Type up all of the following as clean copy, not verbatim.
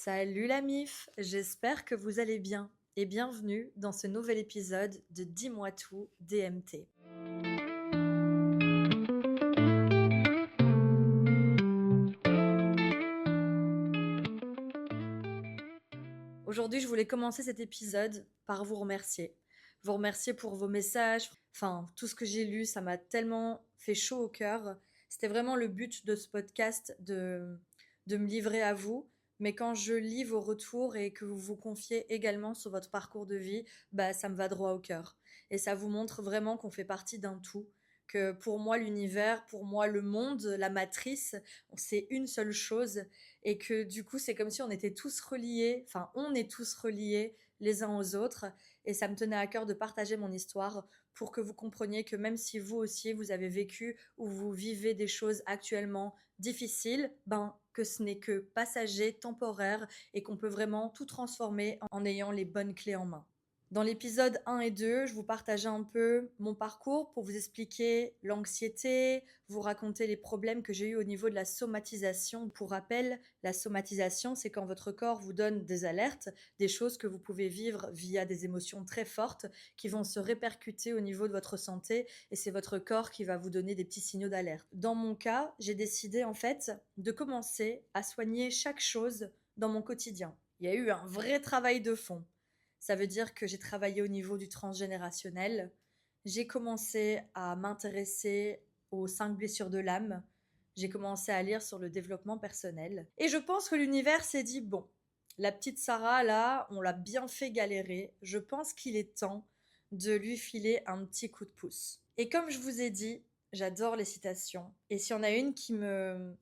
Salut la MIF, j'espère que vous allez bien et bienvenue dans ce nouvel épisode de Dis-moi tout DMT. Aujourd'hui, je voulais commencer cet épisode par vous remercier. Vous remercier pour vos messages, enfin tout ce que j'ai lu, ça m'a tellement fait chaud au cœur. C'était vraiment le but de ce podcast de me livrer à vous. Mais quand je lis vos retours et que vous vous confiez également sur votre parcours de vie, bah ça me va droit au cœur. Et ça vous montre vraiment qu'on fait partie d'un tout. Que pour moi, l'univers, pour moi, le monde, la matrice, c'est une seule chose et que du coup c'est comme si on était tous reliés, enfin on est tous reliés les uns aux autres et ça me tenait à cœur de partager mon histoire pour que vous compreniez que même si vous aussi vous avez vécu ou vous vivez des choses actuellement difficiles, ben que ce n'est que passager, temporaire et qu'on peut vraiment tout transformer en ayant les bonnes clés en main. Dans l'épisode 1 et 2, je vous partageais un peu mon parcours pour vous expliquer l'anxiété, vous raconter les problèmes que j'ai eu au niveau de la somatisation. Pour rappel, la somatisation, c'est quand votre corps vous donne des alertes, des choses que vous pouvez vivre via des émotions très fortes qui vont se répercuter au niveau de votre santé et c'est votre corps qui va vous donner des petits signaux d'alerte. Dans mon cas, j'ai décidé en fait de commencer à soigner chaque chose dans mon quotidien. Il y a eu un vrai travail de fond. Ça veut dire que j'ai travaillé au niveau du transgénérationnel. J'ai commencé à m'intéresser aux 5 blessures de l'âme. J'ai commencé à lire sur le développement personnel. Et je pense que l'univers s'est dit, bon, la petite Sarah, là, on l'a bien fait galérer. Je pense qu'il est temps de lui filer un petit coup de pouce. Et comme je vous ai dit, j'adore les citations. Et s'il y en a une qui me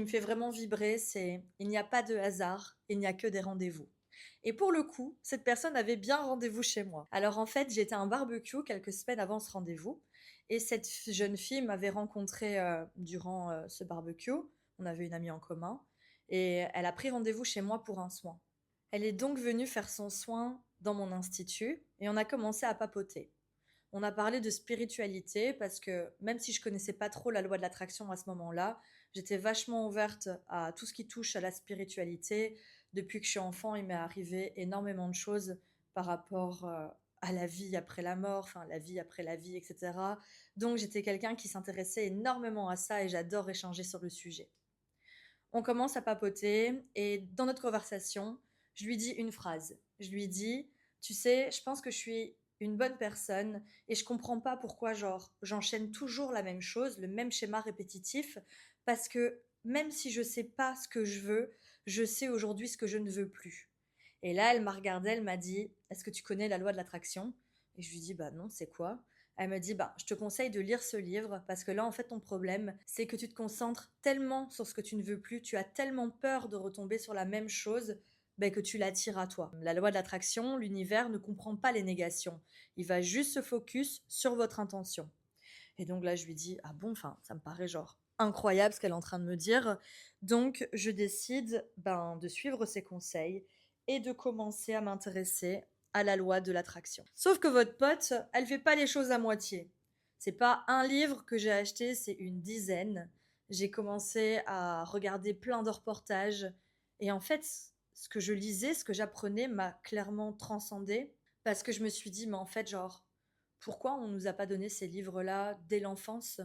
fait vraiment vibrer, c'est « Il n'y a pas de hasard, il n'y a que des rendez-vous ». Et pour le coup, cette personne avait bien rendez-vous chez moi. Alors en fait, j'étais à un barbecue quelques semaines avant ce rendez-vous. Et cette jeune fille m'avait rencontré durant ce barbecue. On avait une amie en commun. Et elle a pris rendez-vous chez moi pour un soin. Elle est donc venue faire son soin dans mon institut et on a commencé à papoter. On a parlé de spiritualité parce que même si je connaissais pas trop la loi de l'attraction à ce moment-là, j'étais vachement ouverte à tout ce qui touche à la spiritualité. Depuis que je suis enfant, il m'est arrivé énormément de choses par rapport à la vie après la mort, enfin la vie après la vie, etc. Donc j'étais quelqu'un qui s'intéressait énormément à ça et j'adore échanger sur le sujet. On commence à papoter et dans notre conversation, je lui dis une phrase. Je lui dis, tu sais, je pense que je suis une bonne personne et je comprends pas pourquoi genre j'enchaîne toujours la même chose, le même schéma répétitif parce que même si je sais pas ce que je veux, je sais aujourd'hui ce que je ne veux plus. Et là, elle m'a regardée, elle m'a dit, est-ce que tu connais la loi de l'attraction? Et je lui dis, bah non, c'est quoi? Elle me dit, bah, je te conseille de lire ce livre parce que là, en fait, ton problème, c'est que tu te concentres tellement sur ce que tu ne veux plus, tu as tellement peur de retomber sur la même chose, ben, que tu l'attires à toi. La loi de l'attraction, l'univers ne comprend pas les négations. Il va juste se focus sur votre intention. Et donc là, je lui dis, ah bon, enfin, ça me paraît genre incroyable ce qu'elle est en train de me dire. Donc, je décide de suivre ses conseils et de commencer à m'intéresser à la loi de l'attraction. Sauf que votre pote, elle fait pas les choses à moitié. C'est pas un livre que j'ai acheté, c'est une dizaine. J'ai commencé à regarder plein de reportages et en fait, ce que je lisais, ce que j'apprenais m'a clairement transcendée parce que je me suis dit, mais en fait, genre, pourquoi on ne nous a pas donné ces livres-là dès l'enfance?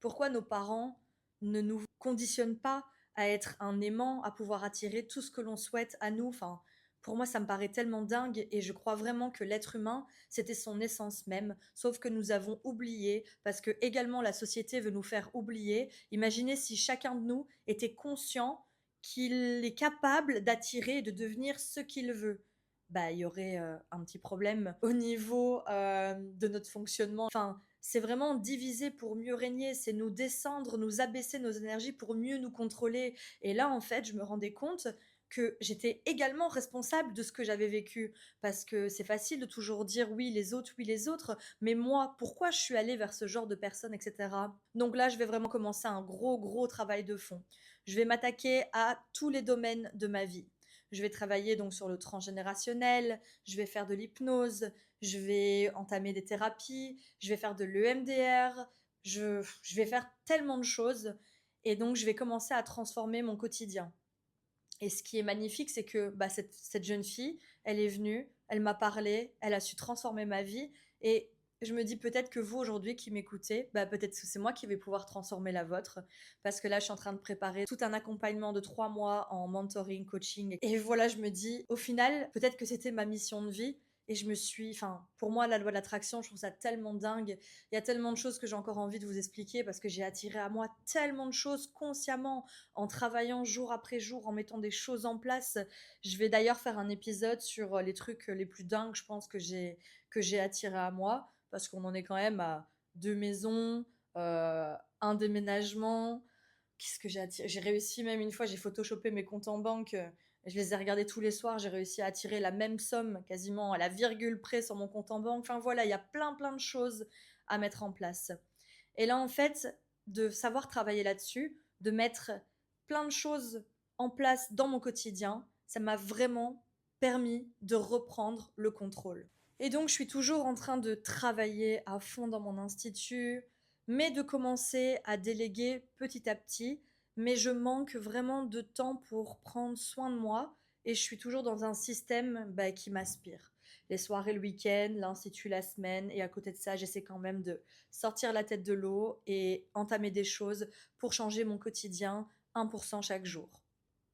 Pourquoi nos parents ne nous conditionnent pas à être un aimant, à pouvoir attirer tout ce que l'on souhaite à nous? Enfin, pour moi, ça me paraît tellement dingue et je crois vraiment que l'être humain, c'était son essence même, sauf que nous avons oublié parce que également la société veut nous faire oublier. Imaginez si chacun de nous était conscient qu'il est capable d'attirer et de devenir ce qu'il veut. Bah, il y aurait un petit problème au niveau de notre fonctionnement. Enfin, c'est vraiment diviser pour mieux régner, c'est nous descendre, nous abaisser nos énergies pour mieux nous contrôler. Et là, en fait, je me rendais compte que j'étais également responsable de ce que j'avais vécu. Parce que c'est facile de toujours dire oui, les autres, mais moi, pourquoi je suis allée vers ce genre de personnes, etc. Donc là, je vais vraiment commencer un gros, gros travail de fond. Je vais m'attaquer à tous les domaines de ma vie. Je vais travailler donc sur le transgénérationnel, je vais faire de l'hypnose, je vais entamer des thérapies, je vais faire de l'EMDR, je vais faire tellement de choses et donc je vais commencer à transformer mon quotidien. Et ce qui est magnifique, c'est que bah, cette jeune fille, elle est venue, elle m'a parlé, elle a su transformer ma vie. Et je me dis peut-être que vous, aujourd'hui, qui m'écoutez, bah, peut-être que c'est moi qui vais pouvoir transformer la vôtre. Parce que là, je suis en train de préparer tout un accompagnement de 3 mois en mentoring, coaching. Et voilà, je me dis, au final, peut-être que c'était ma mission de vie. Et je me suis, enfin, pour moi, la loi de l'attraction, je trouve ça tellement dingue. Il y a tellement de choses que j'ai encore envie de vous expliquer parce que j'ai attiré à moi tellement de choses consciemment en travaillant jour après jour, en mettant des choses en place. Je vais d'ailleurs faire un épisode sur les trucs les plus dingues, je pense, que j'ai attiré à moi, parce qu'on en est quand même à 2 maisons, un déménagement. Qu'est-ce que j'ai attiré? J'ai réussi même une fois, j'ai photoshopé mes comptes en banque. Je les ai regardés tous les soirs, j'ai réussi à attirer la même somme, quasiment à la virgule près sur mon compte en banque. Enfin voilà, il y a plein plein de choses à mettre en place. Et là, en fait, de savoir travailler là-dessus, de mettre plein de choses en place dans mon quotidien, ça m'a vraiment permis de reprendre le contrôle. Et donc, je suis toujours en train de travailler à fond dans mon institut, mais de commencer à déléguer petit à petit. Mais je manque vraiment de temps pour prendre soin de moi et je suis toujours dans un système bah, qui m'aspire. Les soirées le week-end, l'institut la semaine, et à côté de ça, j'essaie quand même de sortir la tête de l'eau et entamer des choses pour changer mon quotidien 1% chaque jour.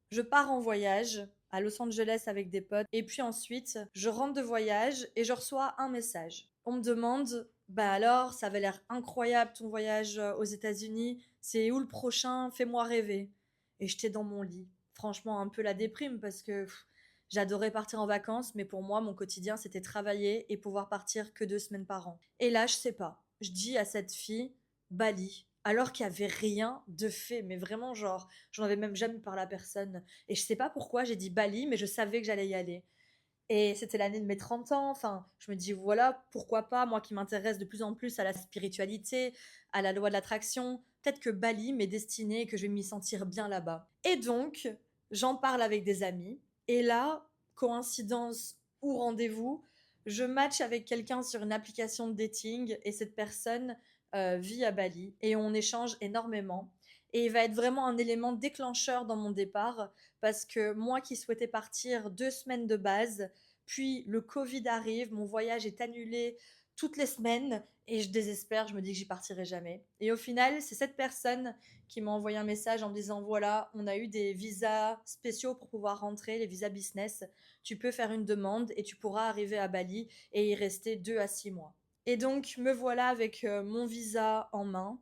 Je pars en voyage à Los Angeles avec des potes et puis ensuite je rentre de voyage et je reçois un message. On me demande bah alors ça avait l'air incroyable ton voyage aux États-Unis, c'est où le prochain? Fais-moi rêver. Et j'étais dans mon lit. Franchement un peu la déprime parce que j'adorais partir en vacances mais pour moi mon quotidien c'était travailler et pouvoir partir que 2 semaines par an. Et là je sais pas. Je dis à cette fille Bali alors qu'il y avait rien de fait mais vraiment genre j'en avais même jamais parlé à personne. Et je sais pas pourquoi j'ai dit Bali, mais je savais que j'allais y aller. Et c'était l'année de mes 30 ans. Enfin, je me dis, voilà, pourquoi pas, moi qui m'intéresse de plus en plus à la spiritualité, à la loi de l'attraction, peut-être que Bali m'est destiné et que je vais m'y sentir bien là-bas. Et donc, j'en parle avec des amis. Et là, coïncidence ou rendez-vous, je match avec quelqu'un sur une application de dating et cette personne vit à Bali et on échange énormément. Et il va être vraiment un élément déclencheur dans mon départ parce que moi qui souhaitais partir 2 semaines de base, puis le Covid arrive, mon voyage est annulé toutes les semaines et je désespère, je me dis que j'y partirai jamais. Et au final, c'est cette personne qui m'a envoyé un message en me disant voilà, on a eu des visas spéciaux pour pouvoir rentrer, les visas business. Tu peux faire une demande et tu pourras arriver à Bali et y rester 2 à 6 mois. Et donc, me voilà avec mon visa en main,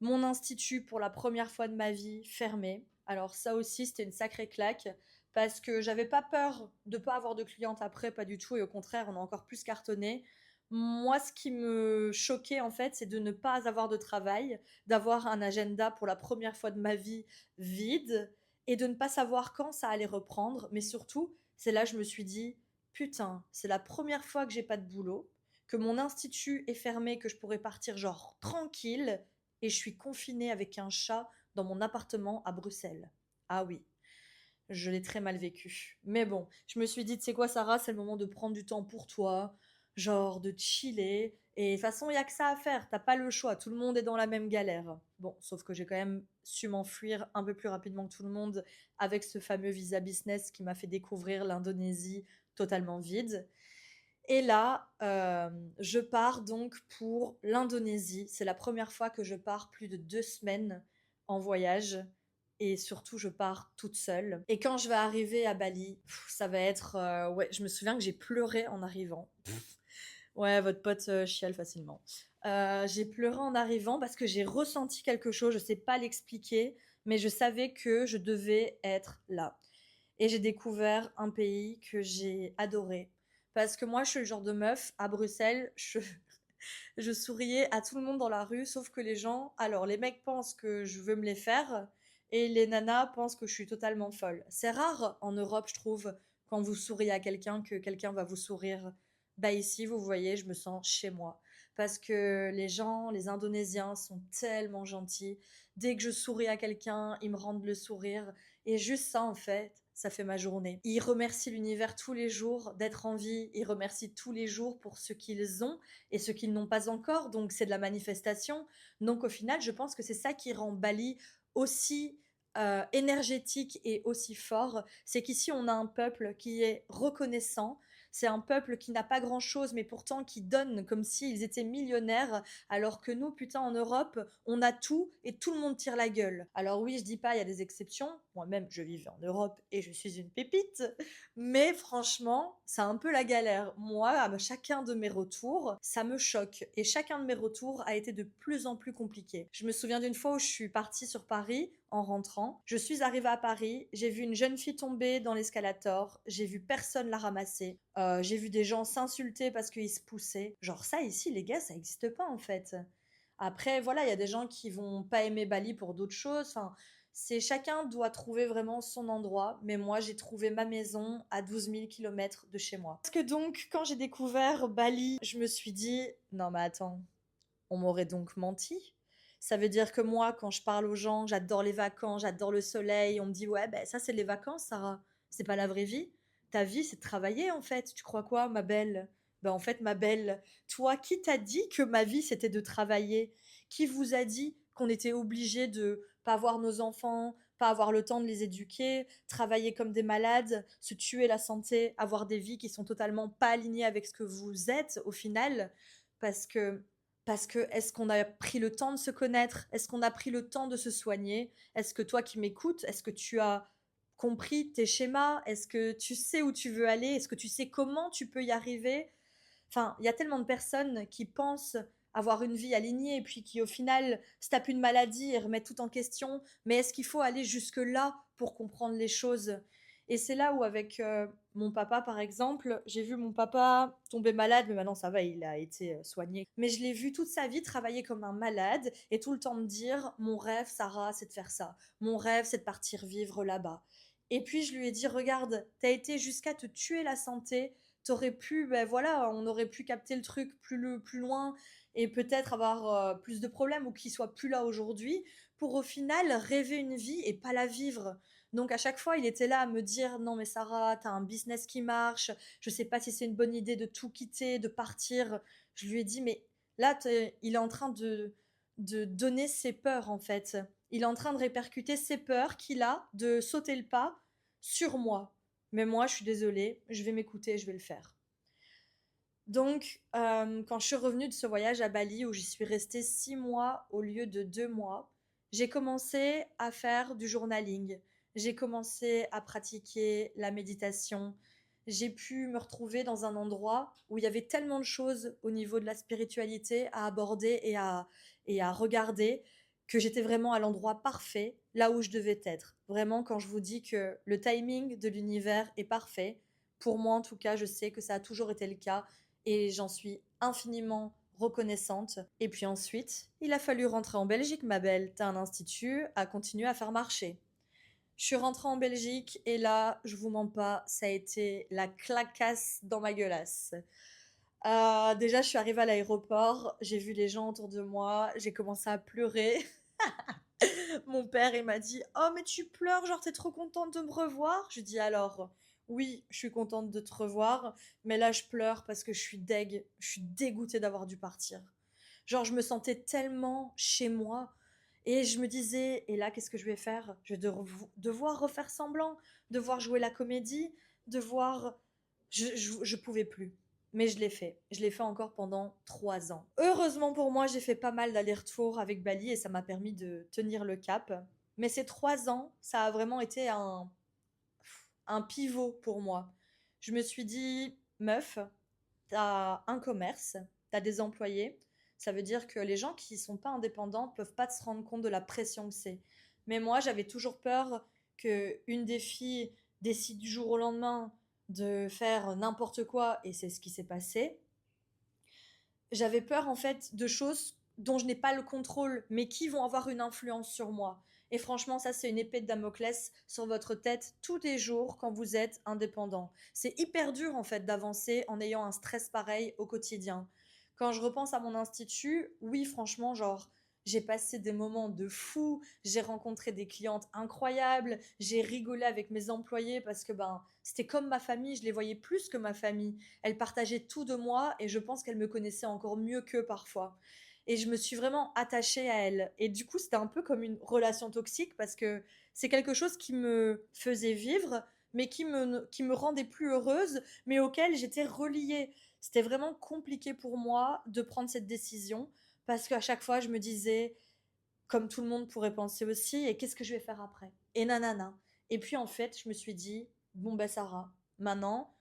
mon institut pour la première fois de ma vie fermé. Alors ça aussi, c'était une sacrée claque parce que j'avais pas peur de pas avoir de clientes après, pas du tout, et au contraire, on a encore plus cartonné. Moi, ce qui me choquait en fait, c'est de ne pas avoir de travail, d'avoir un agenda pour la première fois de ma vie vide et de ne pas savoir quand ça allait reprendre. Mais surtout, c'est là que je me suis dit, putain, c'est la première fois que j'ai pas de boulot, que mon institut est fermé, que je pourrais partir genre tranquille et je suis confinée avec un chat dans mon appartement à Bruxelles. Ah oui, je l'ai très mal vécu. Mais bon, je me suis dit, tu sais quoi, Sarah, c'est le moment de prendre du temps pour toi, genre de chiller. Et de toute façon, il n'y a que ça à faire, t'as pas le choix, tout le monde est dans la même galère. Bon, sauf que j'ai quand même su m'enfuir un peu plus rapidement que tout le monde avec ce fameux visa business qui m'a fait découvrir l'Indonésie totalement vide. Et là, je pars donc pour l'Indonésie. C'est la première fois que je pars plus de 2 semaines en voyage. Et surtout, je pars toute seule. Et quand je vais arriver à Bali, ça va être... ouais, je me souviens que j'ai pleuré en arrivant. Ouais, votre pote chiale facilement. J'ai pleuré en arrivant parce que j'ai ressenti quelque chose. Je sais pas l'expliquer, mais je savais que je devais être là. Et j'ai découvert un pays que j'ai adoré. Parce que moi, je suis le genre de meuf, à Bruxelles, je souriais à tout le monde dans la rue, sauf que les gens, alors les mecs pensent que je veux me les faire, et les nanas pensent que je suis totalement folle. C'est rare en Europe, je trouve, quand vous souriez à quelqu'un, que quelqu'un va vous sourire. Bah ici, vous voyez, je me sens chez moi. Parce que les gens, les Indonésiens sont tellement gentils. Dès que je souris à quelqu'un, ils me rendent le sourire. Et juste ça, en fait, ça fait ma journée. Ils remercient l'univers tous les jours d'être en vie. Ils remercient tous les jours pour ce qu'ils ont et ce qu'ils n'ont pas encore. Donc, c'est de la manifestation. Donc, au final, je pense que c'est ça qui rend Bali aussi énergétique et aussi fort, c'est qu'ici on a un peuple qui est reconnaissant. C'est un peuple qui n'a pas grand-chose, mais pourtant qui donne comme s'ils étaient millionnaires, alors que nous, putain, en Europe, on a tout et tout le monde tire la gueule. Alors oui, je dis pas, il y a des exceptions. Moi-même, je vivais en Europe et je suis une pépite. Mais franchement, c'est un peu la galère. Moi, à chacun de mes retours, ça me choque. Et chacun de mes retours a été de plus en plus compliqué. Je me souviens d'une fois où je suis partie sur Paris en rentrant. Je suis arrivée à Paris, j'ai vu une jeune fille tomber dans l'escalator, j'ai vu personne la ramasser, j'ai vu des gens s'insulter parce qu'ils se poussaient. Genre ça ici, les gars, ça n'existe pas en fait. Après, voilà, il y a des gens qui vont pas aimer Bali pour d'autres choses. Enfin, c'est chacun doit trouver vraiment son endroit, mais moi j'ai trouvé ma maison à 12 000 kilomètres de chez moi. Parce que donc, quand j'ai découvert Bali, je me suis dit, non mais attends, on m'aurait donc menti. Ça veut dire que moi, quand je parle aux gens, j'adore les vacances, j'adore le soleil, on me dit, ouais, ben ça c'est les vacances, Sarah. C'est pas la vraie vie. Ta vie, c'est de travailler en fait. Tu crois quoi, ma belle? Ben en fait, ma belle, toi, qui t'a dit que ma vie c'était de travailler? Qui vous a dit qu'on était obligé de pas voir nos enfants, pas avoir le temps de les éduquer, travailler comme des malades, se tuer la santé, avoir des vies qui sont totalement pas alignées avec ce que vous êtes au final? Parce que est-ce qu'on a pris le temps de se connaître? Est-ce qu'on a pris le temps de se soigner? Est-ce que toi qui m'écoutes, est-ce que tu as compris tes schémas? Est-ce que tu sais où tu veux aller? Est-ce que tu sais comment tu peux y arriver? Enfin, il y a tellement de personnes qui pensent avoir une vie alignée et puis qui au final se tapent une maladie et remettent tout en question. Mais est-ce qu'il faut aller jusque-là pour comprendre les choses? Et c'est là où avec mon papa par exemple, j'ai vu mon papa tomber malade, mais maintenant ça va, il a été soigné. Mais je l'ai vu toute sa vie travailler comme un malade et tout le temps me dire, mon rêve Sarah c'est de faire ça, mon rêve c'est de partir vivre là-bas. Et puis je lui ai dit, regarde, t'as été jusqu'à te tuer la santé, t'aurais pu, ben voilà, on aurait pu capter le truc plus loin et peut-être avoir plus de problèmes ou qu'il soit plus là aujourd'hui pour au final rêver une vie et pas la vivre. Donc à chaque fois, il était là à me dire non mais Sarah, t'as un business qui marche, je sais pas si c'est une bonne idée de tout quitter, de partir. Je lui ai dit mais là il est en train de donner ses peurs en fait. Il est en train de répercuter ses peurs qu'il a de sauter le pas sur moi. Mais moi, je suis désolée, je vais m'écouter, je vais le faire. Donc, quand je suis revenue de ce voyage à Bali où j'y suis restée 6 mois au lieu de 2 mois, j'ai commencé à faire du journaling. J'ai commencé à pratiquer la méditation. J'ai pu me retrouver dans un endroit où il y avait tellement de choses au niveau de la spiritualité à aborder et à regarder que j'étais vraiment à l'endroit parfait, là où je devais être. Vraiment, quand je vous dis que le timing de l'univers est parfait, pour moi en tout cas, je sais que ça a toujours été le cas et j'en suis infiniment reconnaissante. Et puis ensuite, il a fallu rentrer en Belgique, ma belle. T'as un institut à continuer à faire marcher. Je suis rentrée en Belgique et là, je vous mens pas, ça a été la clacasse dans ma gueulasse. Déjà, je suis arrivée à l'aéroport, j'ai vu les gens autour de moi, j'ai commencé à pleurer. Mon père, il m'a dit: «Oh, mais tu pleures, genre t'es trop contente de me revoir?» Je dis: «Alors, oui, je suis contente de te revoir, mais là, je pleure parce que je suis deg, je suis dégoûtée d'avoir dû partir.» Genre, je me sentais tellement chez moi et je me disais: «Et là, qu'est-ce que je vais faire? Je vais devoir refaire semblant, devoir jouer la comédie, devoir...» Je pouvais plus. Mais je l'ai fait. Je l'ai fait encore pendant 3 ans. Heureusement pour moi, j'ai fait pas mal d'allers-retours avec Bali et ça m'a permis de tenir le cap. Mais ces 3 ans, ça a vraiment été un pivot pour moi. Je me suis dit, meuf, t'as un commerce, t'as des employés. Ça veut dire que les gens qui sont pas indépendants peuvent pas se rendre compte de la pression que c'est. Mais moi, j'avais toujours peur que une des filles décide du jour au lendemain de faire n'importe quoi, et c'est ce qui s'est passé. J'avais peur en fait de choses dont je n'ai pas le contrôle, mais qui vont avoir une influence sur moi. Et franchement, ça, c'est une épée de Damoclès sur votre tête tous les jours quand vous êtes indépendant. C'est hyper dur en fait d'avancer en ayant un stress pareil au quotidien. Quand je repense à mon institut, oui, franchement, genre, j'ai passé des moments de fou, j'ai rencontré des clientes incroyables, j'ai rigolé avec mes employés parce que ben, c'était comme ma famille, je les voyais plus que ma famille. Elle partageait tout de moi et je pense qu'elle me connaissait encore mieux qu'eux parfois. et je me suis vraiment attachée à elle. Et du coup, c'était un peu comme une relation toxique parce que c'est quelque chose qui me faisait vivre, mais qui me rendait plus heureuse, mais auquel j'étais reliée. C'était vraiment compliqué pour moi de prendre cette décision parce qu'à chaque fois, je me disais, comme tout le monde pourrait penser aussi, et qu'est-ce que je vais faire après? Et nanana. Et puis en fait, je me suis dit, bon ben Sarah, maintenant,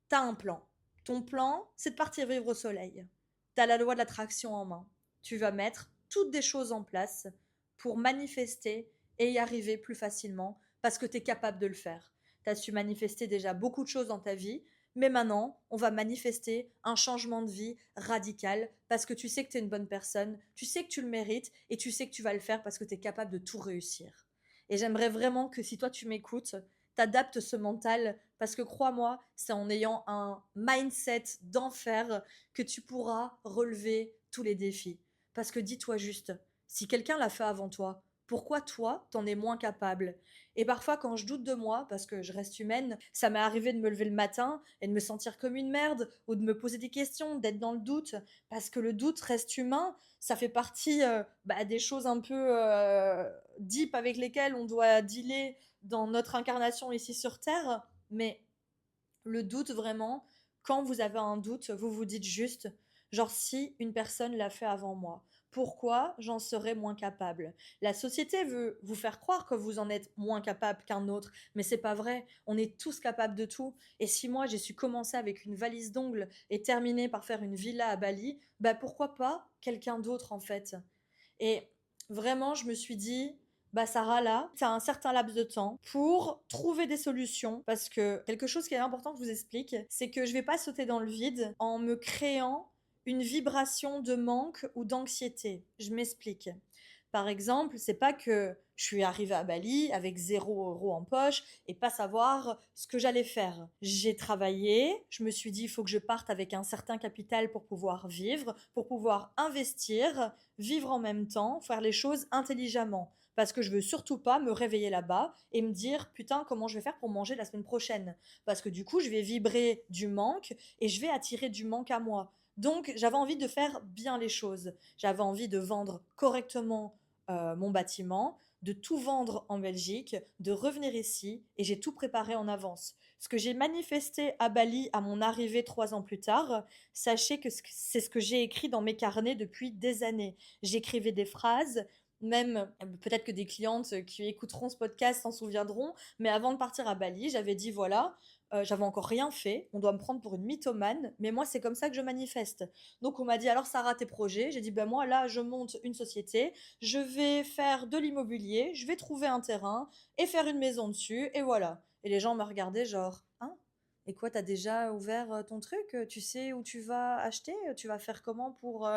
t'as un plan. Ton plan, c'est de partir vivre au soleil. T'as la loi de l'attraction en main. Tu vas mettre toutes des choses en place pour manifester et y arriver plus facilement parce que t'es capable de le faire. T'as su manifester déjà beaucoup de choses dans ta vie, mais maintenant, on va manifester un changement de vie radical parce que tu sais que t'es une bonne personne, tu sais que tu le mérites et tu sais que tu vas le faire parce que t'es capable de tout réussir. Et j'aimerais vraiment que si toi tu m'écoutes, t'adaptes ce mental parce que crois-moi, c'est en ayant un mindset d'enfer que tu pourras relever tous les défis. Parce que dis-toi juste, si quelqu'un l'a fait avant toi, pourquoi toi, t'en es moins capable? Et parfois, quand je doute de moi, parce que je reste humaine, ça m'est arrivé de me lever le matin et de me sentir comme une merde, ou de me poser des questions, d'être dans le doute, parce que le doute reste humain, ça fait partie des choses un peu deep avec lesquelles on doit dealer dans notre incarnation ici sur Terre, mais le doute vraiment, quand vous avez un doute, vous vous dites juste, genre si une personne l'a fait avant moi, pourquoi j'en serais moins capable? La société veut vous faire croire que vous en êtes moins capable qu'un autre, mais c'est pas vrai. On est tous capables de tout. Et si moi j'ai su commencer avec une valise d'ongles et terminer par faire une villa à Bali, bah pourquoi pas quelqu'un d'autre en fait? Et vraiment, je me suis dit, bah Sarah, là, tu as un certain laps de temps pour trouver des solutions. Parce que quelque chose qui est important que je vous explique, c'est que je vais pas sauter dans le vide en me créant une vibration de manque ou d'anxiété. Je m'explique. Par exemple, c'est pas que je suis arrivée à Bali avec 0 € en poche et pas savoir ce que j'allais faire. J'ai travaillé, je me suis dit il faut que je parte avec un certain capital pour pouvoir vivre, pour pouvoir investir, vivre en même temps, faire les choses intelligemment. Parce que je veux surtout pas me réveiller là-bas et me dire putain comment je vais faire pour manger la semaine prochaine. Parce que du coup je vais vibrer du manque et je vais attirer du manque à moi. Donc j'avais envie de faire bien les choses. J'avais envie de vendre correctement mon bâtiment, de tout vendre en Belgique, de revenir ici et j'ai tout préparé en avance. Ce que j'ai manifesté à Bali à mon arrivée 3 ans plus tard, sachez que c'est ce que j'ai écrit dans mes carnets depuis des années. J'écrivais des phrases, même peut-être que des clientes qui écouteront ce podcast s'en souviendront, mais avant de partir à Bali, j'avais dit voilà, j'avais encore rien fait, on doit me prendre pour une mythomane, mais moi c'est comme ça que je manifeste. Donc on m'a dit alors Sarah tes projets, j'ai dit ben moi là je monte une société, je vais faire de l'immobilier, je vais trouver un terrain et faire une maison dessus et voilà. Et les gens me regardaient genre hein, et quoi, t'as déjà ouvert ton truc? Tu sais où tu vas acheter? Tu vas faire comment pour...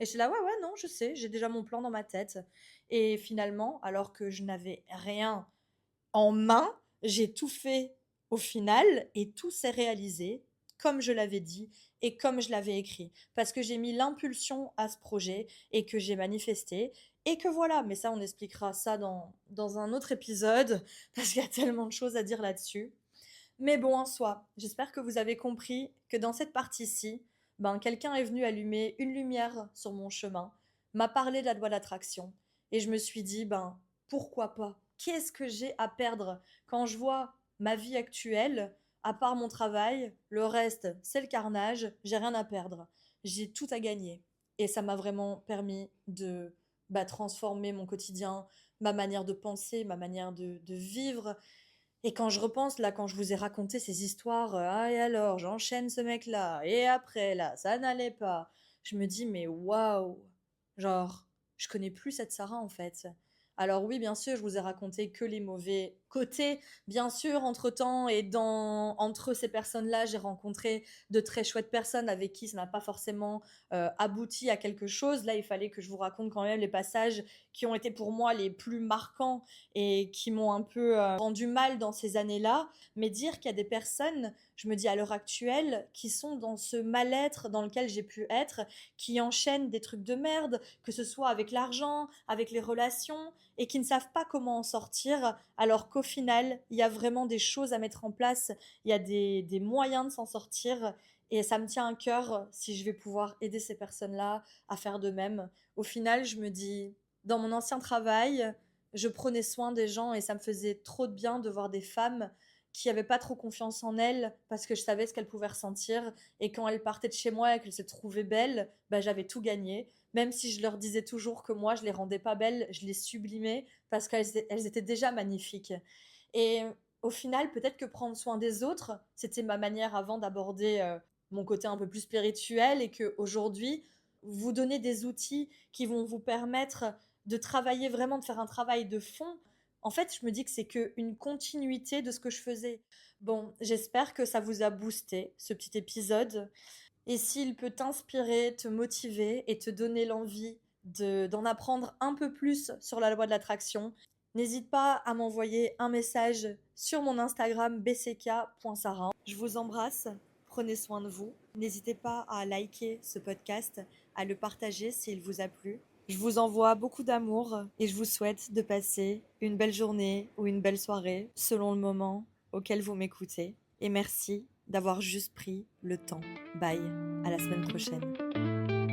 Et j'étais là, ouais, ouais, non, je sais, j'ai déjà mon plan dans ma tête. Et finalement, alors que je n'avais rien en main, j'ai tout fait au final et tout s'est réalisé comme je l'avais dit et comme je l'avais écrit. Parce que j'ai mis l'impulsion à ce projet et que j'ai manifesté. Et que voilà, mais ça on expliquera ça dans un autre épisode parce qu'il y a tellement de choses à dire là-dessus. Mais bon, en soi, j'espère que vous avez compris que dans cette partie-ci, ben, quelqu'un est venu allumer une lumière sur mon chemin, m'a parlé de la loi d'attraction, et je me suis dit, ben, pourquoi pas? Qu'est-ce que j'ai à perdre quand je vois ma vie actuelle, à part mon travail, le reste, c'est le carnage, j'ai rien à perdre. J'ai tout à gagner. Et ça m'a vraiment permis de transformer mon quotidien, ma manière de penser, ma manière de vivre, et quand je repense, là, quand je vous ai raconté ces histoires, ah, et alors, j'enchaîne ce mec-là, et après, là, ça n'allait pas. Je me dis, mais waouh! Genre, je connais plus cette Sarah, en fait. Alors oui, bien sûr, je vous ai raconté que les mauvais côtés. Bien sûr, entre-temps, et entre ces personnes-là, j'ai rencontré de très chouettes personnes avec qui ça n'a pas forcément abouti à quelque chose. Là, il fallait que je vous raconte quand même les passages qui ont été pour moi les plus marquants et qui m'ont un peu rendu mal dans ces années-là, mais dire qu'il y a des personnes, je me dis à l'heure actuelle, qui sont dans ce mal-être dans lequel j'ai pu être, qui enchaînent des trucs de merde, que ce soit avec l'argent, avec les relations, et qui ne savent pas comment en sortir, alors qu'au final, il y a vraiment des choses à mettre en place, il y a des moyens de s'en sortir et ça me tient à cœur si je vais pouvoir aider ces personnes-là à faire de même. Au final, je me dis, dans mon ancien travail, je prenais soin des gens et ça me faisait trop de bien de voir des femmes qui n'avaient pas trop confiance en elles parce que je savais ce qu'elles pouvaient ressentir et quand elles partaient de chez moi et qu'elles se trouvaient belles, bah, j'avais tout gagné. Même si je leur disais toujours que moi, je les rendais pas belles, je les sublimais parce qu'elles étaient déjà magnifiques. Et au final, peut-être que prendre soin des autres, c'était ma manière avant d'aborder mon côté un peu plus spirituel et que aujourd'hui, vous donner des outils qui vont vous permettre de travailler vraiment, de faire un travail de fond. En fait, je me dis que c'est qu'une continuité de ce que je faisais. Bon, j'espère que ça vous a boosté, ce petit épisode. Et s'il peut t'inspirer, te motiver et te donner l'envie d'en apprendre un peu plus sur la loi de l'attraction, n'hésite pas à m'envoyer un message sur mon Instagram bck.sara. Je vous embrasse, prenez soin de vous. N'hésitez pas à liker ce podcast, à le partager s'il vous a plu. Je vous envoie beaucoup d'amour et je vous souhaite de passer une belle journée ou une belle soirée selon le moment auquel vous m'écoutez. Et merci d'avoir juste pris le temps. Bye, à la semaine prochaine.